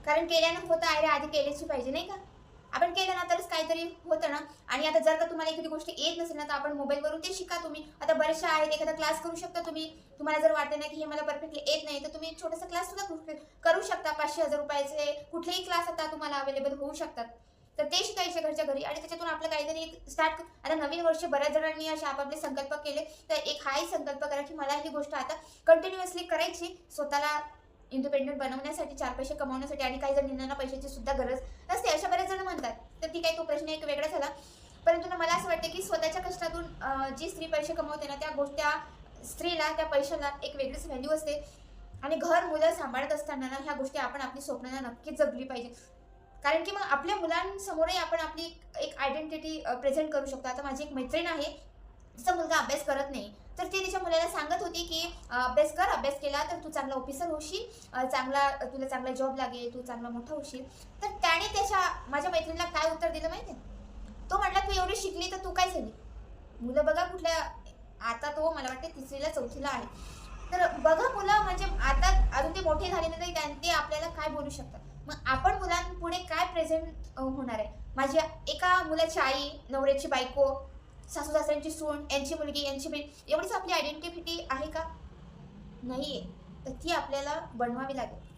कारण केल्यानं होतं आहे, आधी केल्याची पाहिजे नाही का? आपण केलं ना तरच काहीतरी होतं ना. आणि आता जर का तुम्हाला एखादी गोष्ट येत नसेल ना, तर आपण मोबाईलवरून ते शिका तुम्ही. आता बऱ्याचशा आहेत, एखादा क्लास करू शकता तुम्ही. तुम्हाला जर वाटते ना, की हे मला परफेक्टली येत नाही, तर तुम्ही एक छोटासा क्लास सुद्धा करू शकता. 500-1000 रुपयाचे कुठलेही क्लास आता तुम्हाला अवेलेबल होऊ शकतात. तर ते शिकायचे घरच्या घरी आणि त्याच्यातून आपलं काहीतरी एक स्टार्ट. आता नवीन वर्ष बऱ्याच जणांनी असे आपापले संकल्प केले, तर एक हाही संकल्प करा, की मला ही गोष्ट आता कंटिन्युअसली करायची. स्वतःला इंडिपेंडंट बनवण्यासाठी, 4 पैसे कमवण्यासाठी. आणि काही जणांना पैशाची सुद्धा गरज नसते, अशा बरेच जण म्हणतात. तर ठीक आहे, तो प्रश्न एक वेगळा झाला. परंतु ना मला असं वाटतं, की स्वतःच्या कष्टातून जी स्त्री पैसे कमवते ना, त्या स्त्रीला, त्या पैशाला एक वेगळीच व्हॅल्यू असते. आणि घर, मुलं सांभाळत असताना ना, ह्या गोष्टी आपण आपली स्वप्नांना नक्कीच जगली पाहिजे. कारण की मग आपल्या मुलांसमोरही आपण आपली एक आयडेंटिटी प्रेझेंट करू शकतो. आता माझी एक मैत्रीण आहे, तिचा मुलगा अभ्यास करत नाही. तर ती तिच्या मुलाला सांगत होती, की "अभ्यास कर, अभ्यास केला तर तू चांगला ऑफिसर होशील, तुला चांगला जॉब लागेल, तू चांगला मोठा होशील." तर त्याने माझ्या मैत्रिणीला काय उत्तर दिलं माहिती आहे? तो म्हटला, "तू एवढी शिकली तर तू काय झाली?" मुलं बघा कुठल्या, आता तो मला वाटते 3रीला 4थीला आहे. तर बघा मुलं म्हणजे आता अजून ते मोठे झाले नाही तरी ते आपल्याला काय बोलू शकतात. मग आपण मुलांपुढे काय प्रेझेंट होणार आहे? माझ्या एका मुलाची आई, नवऱ्याची बायको, सासू-सासऱ्यांची सून, यांची मुलगी, यांची बहीण, एवढीच आपली आयडेंटिटी आहे का? नाहीये. तर ती आपल्याला बनवावी लागेल.